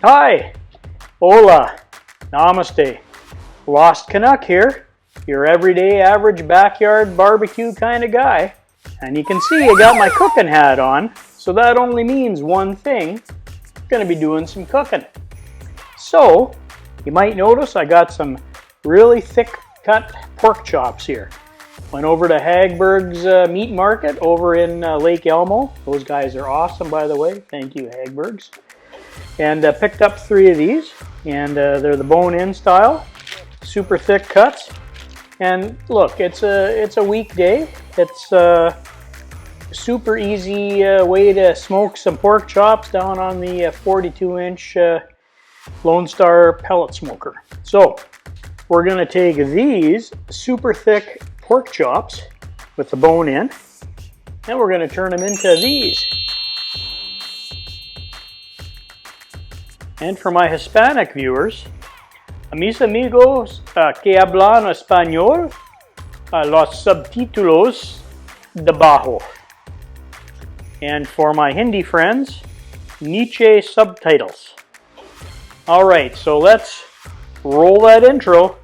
Hi, hola, namaste. Lost Canuck here, your everyday average backyard barbecue kind of guy. And you can see I got my cooking hat on, so that only means one thing. I'm gonna be doing some cooking. So, you might notice I got some really thick cut pork chops here. Went over to Hagberg's meat market over in Lake Elmo. Those guys are awesome, by the way. Thank you, Hagberg's. And picked up 3 of these, and they're the bone-in style, super thick cuts. And look, it's a weekday. It's a super easy way to smoke some pork chops down on the 42-inch Lone Star Pellet Smoker. So we're going to take these super thick pork chops with the bone in, and we're going to turn them into these. And for my Hispanic viewers, a mis amigos que hablan español, los subtítulos debajo. And for my Hindi friends, Nietzsche subtitles. Alright, so let's roll that intro.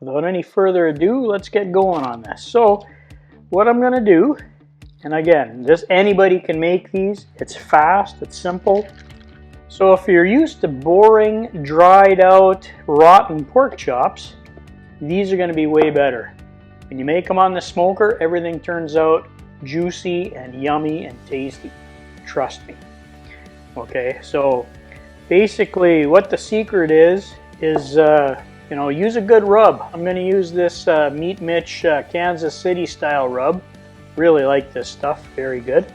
Without any further ado, let's get going on this. So what I'm going to do, and again, anybody can make these. It's fast, it's simple. So if you're used to boring, dried out, rotten pork chops, these are going to be way better. When you make them on the smoker, everything turns out juicy and yummy and tasty. Trust me. Okay, so basically what the secret is you know, use a good rub. I'm going to use this Meat Mitch Kansas City style rub. Really like this stuff, very good.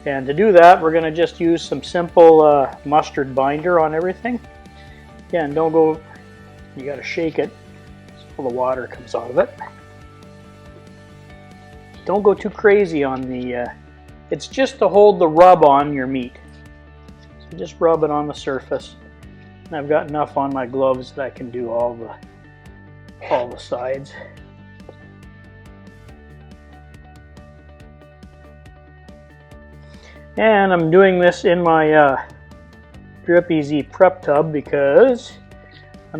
And to do that, we're going to just use some simple mustard binder on everything. Again, don't go, you got to shake it so the water comes out of it. Don't go too crazy on the, it's just to hold the rub on your meat. So just rub it on the surface. And I've got enough on my gloves that I can do all the sides. And I'm doing this in my Drip Easy prep tub because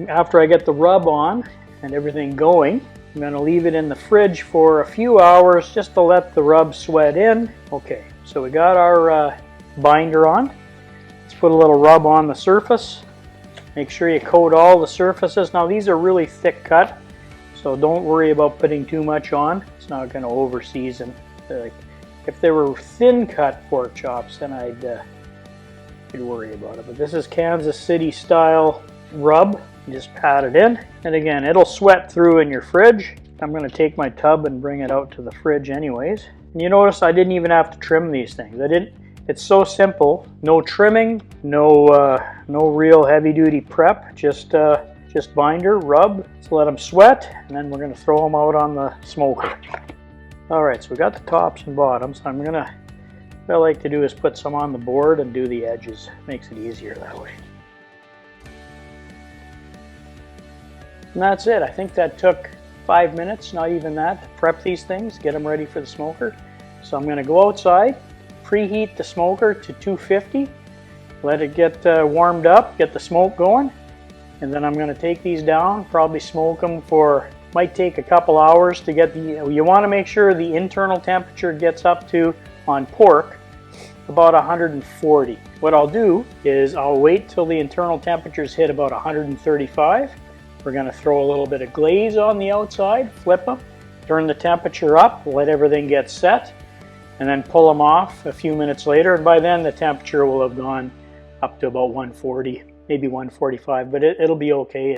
after I get the rub on and everything going, I'm going to leave it in the fridge for a few hours just to let the rub sweat in. Okay, so we got our binder on. Let's put a little rub on the surface. Make sure you coat all the surfaces. Now these are really thick cut, so don't worry about putting too much on. It's not going to over season. If they were thin cut pork chops, then I'd worry about it. But this is Kansas City style rub. You just pat it in, and again, it'll sweat through in your fridge. I'm going to take my tub and bring it out to the fridge anyways. And you notice I didn't even have to trim these things. It's so simple. No trimming, no real heavy-duty prep. Just binder, rub, so let them sweat, and then we're going to throw them out on the smoker. All right, so we got the tops and bottoms. What I like to do is put some on the board and do the edges. Makes it easier that way. And that's it. I think that took 5 minutes, not even that, to prep these things, get them ready for the smoker. So I'm going to go outside, preheat the smoker to 250, let it get warmed up, get the smoke going, and then I'm going to take these down, probably smoke them for, might take a couple hours to get you want to make sure the internal temperature gets up to, on pork, about 140. What I'll do is I'll wait till the internal temperatures hit about 135. We're going to throw a little bit of glaze on the outside, flip them, turn the temperature up, let everything get set, and then pull them off a few minutes later, and by then the temperature will have gone up to about 140, maybe 145, but it'll be okay.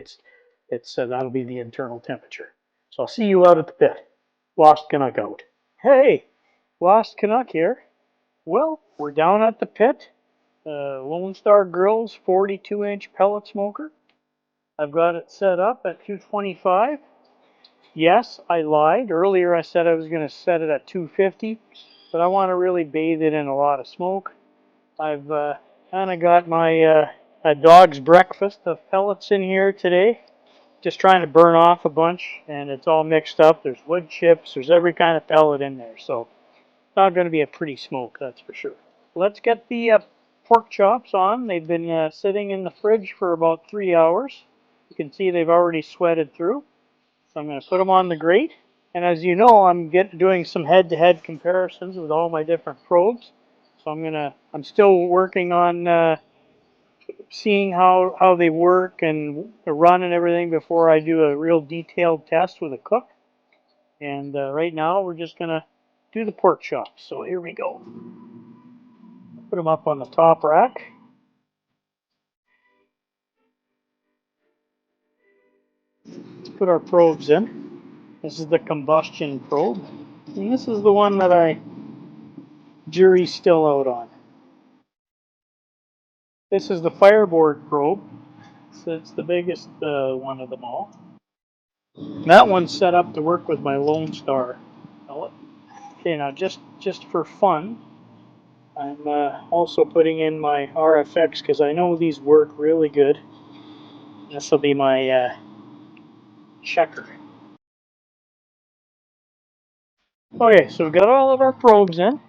That'll be the internal temperature. So I'll see you out at the pit. Lost Canuck out. Hey, Lost Canuck here. Well, we're down at the pit. Lone Star Grillz 42-inch pellet smoker. I've got it set up at 225. Yes, I lied. Earlier I said I was going to set it at 250, but I want to really bathe it in a lot of smoke. I've kind of got my a dog's breakfast of pellets in here today. Just trying to burn off a bunch, and it's all mixed up. There's wood chips, there's every kind of pellet in there, so it's not going to be a pretty smoke, that's for sure. Let's get the pork chops on. They've been sitting in the fridge for about 3 hours. You can see they've already sweated through. So I'm going to put them on the grate. And as you know, I'm doing some head-to-head comparisons with all my different probes. So I'm still working on seeing how they work and run and everything before I do a real detailed test with a cook. And right now we're just going to do the pork chops. So here we go. Put them up on the top rack. Let's put our probes in. This is the Combustion probe. And this is the one that jury's still out on. This is the FireBoard probe. So it's the biggest one of them all. That one's set up to work with my Lone Star pellet. Okay, now just for fun, I'm also putting in my RFX because I know these work really good. This will be my checker. Okay, so we've got all of our probes in.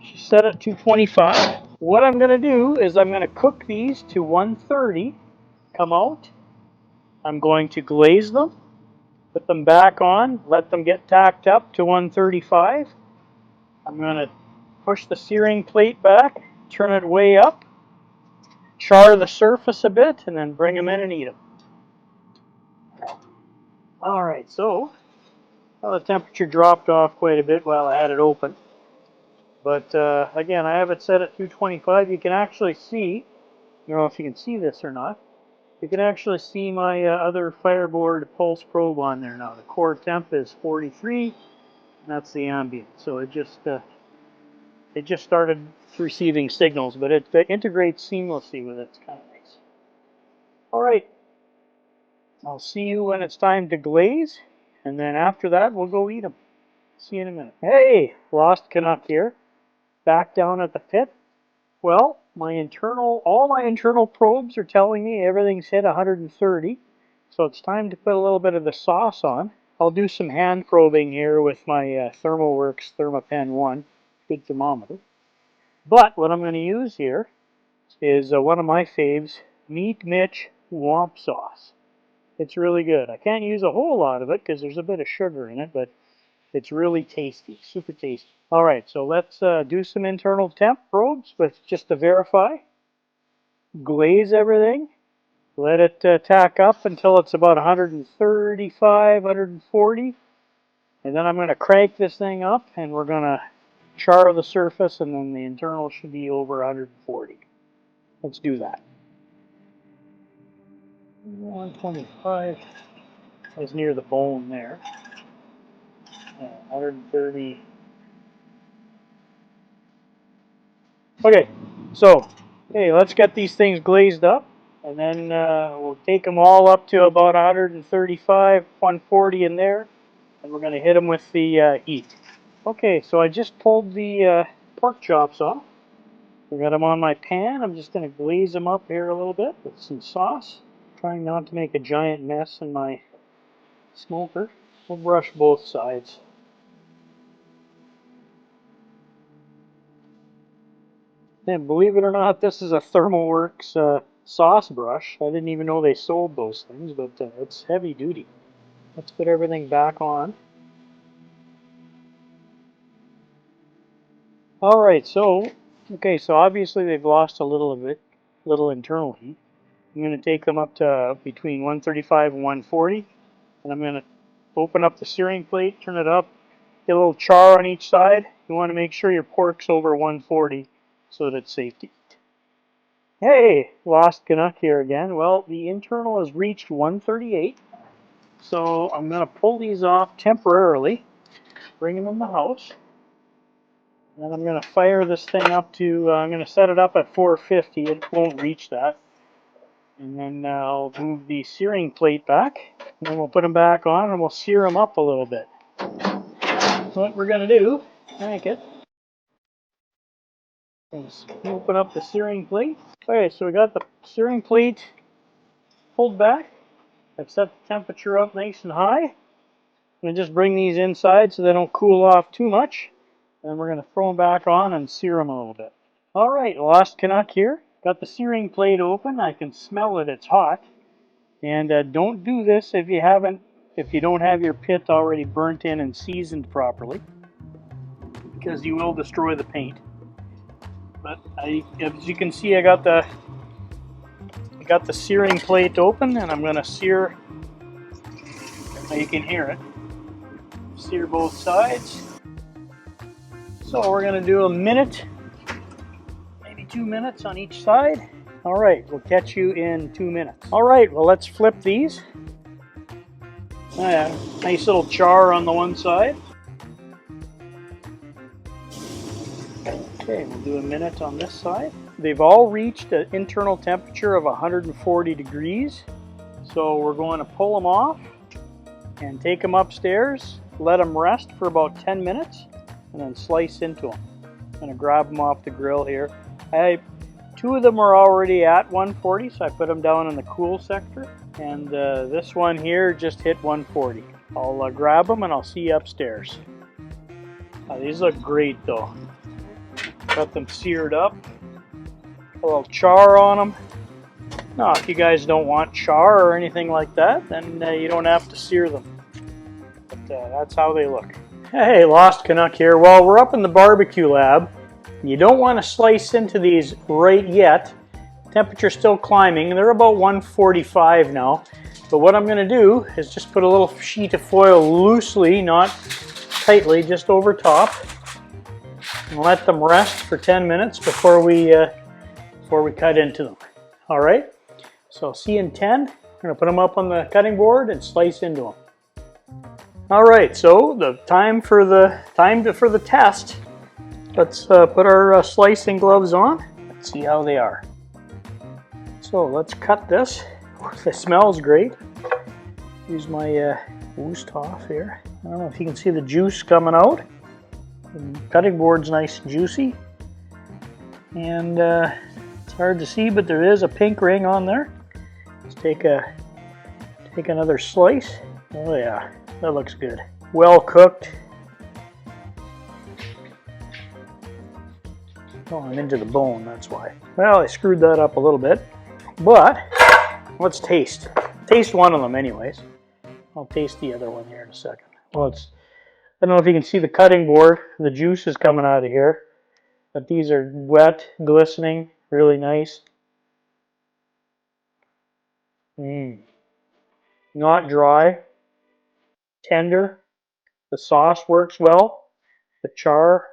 She's set at 225. What I'm going to do is I'm going to cook these to 130. Come out. I'm going to glaze them. Put them back on, let them get tacked up to 135. I'm going to push the searing plate back, turn it way up, char the surface a bit, and then bring them in and eat them. Alright, so well, the temperature dropped off quite a bit while I had it open. But again, I have it set at 225. You can actually see, I don't know if you can see this or not, you can actually see my other FireBoard pulse probe on there now. The core temp is 43, and that's the ambient. So it just started receiving signals, but it integrates seamlessly with it. It's kind of nice. All right, I'll see you when it's time to glaze, and then after that, we'll go eat them. See you in a minute. Hey, Lost Canuck here, back down at the pit. Well, all my internal probes are telling me everything's hit 130, so it's time to put a little bit of the sauce on. I'll do some hand probing here with my ThermoWorks ThermoPen 1, good thermometer. But what I'm going to use here is one of my faves, Meat Mitch Womp Sauce. It's really good. I can't use a whole lot of it because there's a bit of sugar in it, but it's really tasty, super tasty. All right, so let's do some internal temp probes, but just to verify. Glaze everything. Let it tack up until it's about 135, 140. And then I'm going to crank this thing up, and we're going to char the surface, and then the internal should be over 140. Let's do that. 125 is near the bone there. 130. Okay, so let's get these things glazed up, and then we'll take them all up to about 135, 140 in there, and we're going to hit them with the heat. Okay, so I just pulled the pork chops off. I got them on my pan. I'm just going to glaze them up here a little bit with some sauce. Trying not to make a giant mess in my smoker. We'll brush both sides. And believe it or not, this is a ThermoWorks sauce brush. I didn't even know they sold those things, but it's heavy duty. Let's put everything back on. Alright, so obviously they've lost a little internal heat. I'm going to take them up to between 135 and 140, and I'm going to open up the searing plate, turn it up, get a little char on each side. You want to make sure your pork's over 140 so that it's safe to eat. Hey, Lost Canuck here again. Well, the internal has reached 138, so I'm going to pull these off temporarily, bring them in the house, and I'm going to fire this thing up to, I'm going to set it up at 450. It won't reach that. And then I'll move the searing plate back, and then we'll put them back on and we'll sear them up a little bit. What we're going to do, crank it, is open up the searing plate. Okay, so we got the searing plate pulled back. I've set the temperature up nice and high. I'm going to just bring these inside so they don't cool off too much. And we're going to throw them back on and sear them a little bit. Alright, Lost Canuck here. Got the searing plate open. I can smell it, it's hot. And don't do this if you don't have your pit already burnt in and seasoned properly, because you will destroy the paint. But as you can see, I got the searing plate open, and I'm going to sear. Now you can hear it. Sear both sides. So we're going to do a minute, maybe 2 minutes on each side. All right, we'll catch you in 2 minutes. All right, well, let's flip these. Nice little char on the one side. Okay, we'll do a minute on this side. They've all reached an internal temperature of 140 degrees. So we're going to pull them off and take them upstairs, let them rest for about 10 minutes, and then slice into them. I'm going to grab them off the grill here. Two of them are already at 140, so I put them down in the cool sector. And this one here just hit 140. I'll grab them and I'll see you upstairs. These look great though. Got them seared up. A little char on them. Now, if you guys don't want char or anything like that, then you don't have to sear them. But that's how they look. Hey, Lost Canuck here. Well, we're up in the barbecue lab. You don't want to slice into these right yet. Temperature's still climbing. They're about 145 now. But what I'm going to do is just put a little sheet of foil loosely, not tightly, just over top. And let them rest for 10 minutes before we cut into them. All right, so I'll see you in 10. I'm going to put them up on the cutting board and slice into them. All right, so the time for the test. Let's put our slicing gloves on and see how they are. So let's cut this. It smells great. Use my Woostoff here. I don't know if you can see the juice coming out. The cutting board's nice and juicy. And it's hard to see, but there is a pink ring on there. Let's take another slice. Oh yeah, that looks good. Well cooked. Oh, I'm into the bone, that's why. Well, I screwed that up a little bit. But let's taste. Taste one of them anyways. I'll taste the other one here in a second. Well, I don't know if you can see the cutting board. The juice is coming out of here. But these are wet, glistening, really nice. Not dry. Tender. The sauce works well. The char,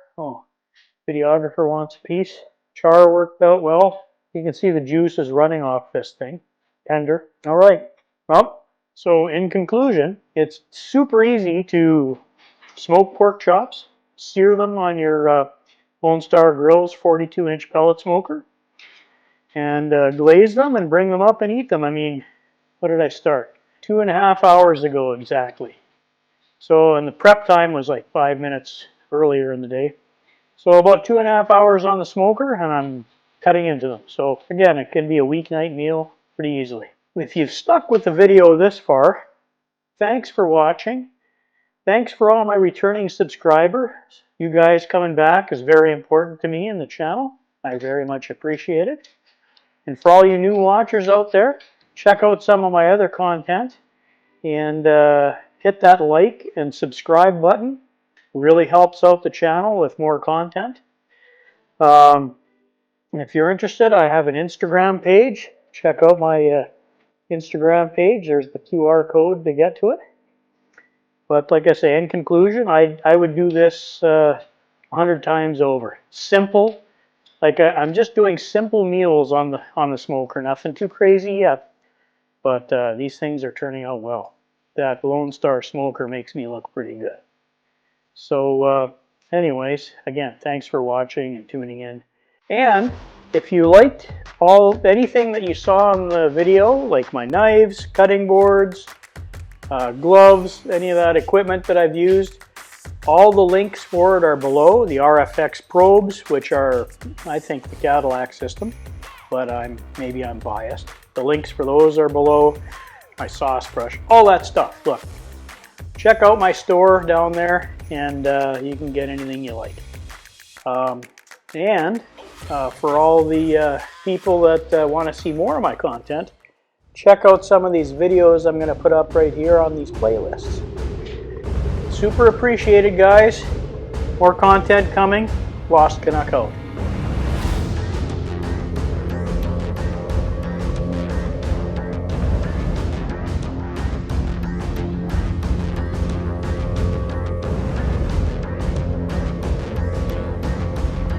videographer wants a piece. Char worked out well. You can see the juice is running off this thing. Tender. All right. Well, so in conclusion, it's super easy to smoke pork chops, sear them on your Lone Star Grillz 42-inch pellet smoker, and glaze them and bring them up and eat them. I mean, what did I start? 2.5 hours ago exactly. So, and the prep time was like 5 minutes earlier in the day. So about 2.5 hours on the smoker, and I'm cutting into them. So again, it can be a weeknight meal pretty easily. If you've stuck with the video this far, thanks for watching. Thanks for all my returning subscribers. You guys coming back is very important to me and the channel. I very much appreciate it. And for all you new watchers out there, check out some of my other content and hit that like and subscribe button. Really helps out the channel with more content. If you're interested, I have an Instagram page. Check out my Instagram page. There's the QR code to get to it. But like I say, in conclusion, I would do this 100 times over. Simple. Like I'm just doing simple meals on the smoker. Nothing too crazy yet. But these things are turning out well. That Lone Star smoker makes me look pretty good. So anyways, again, thanks for watching and tuning in. And if you liked anything that you saw in the video, like my knives, cutting boards, gloves, any of that equipment that I've used, all the links for it are below. The RFX probes, which are, I think, the Cadillac system, but maybe I'm biased. The links for those are below. My sauce brush, all that stuff. Look, check out my store down there, and you can get anything you like. And for all the people that want to see more of my content, check out some of these videos I'm going to put up right here on these playlists. Super appreciated, guys. More content coming. Lost Canuck out.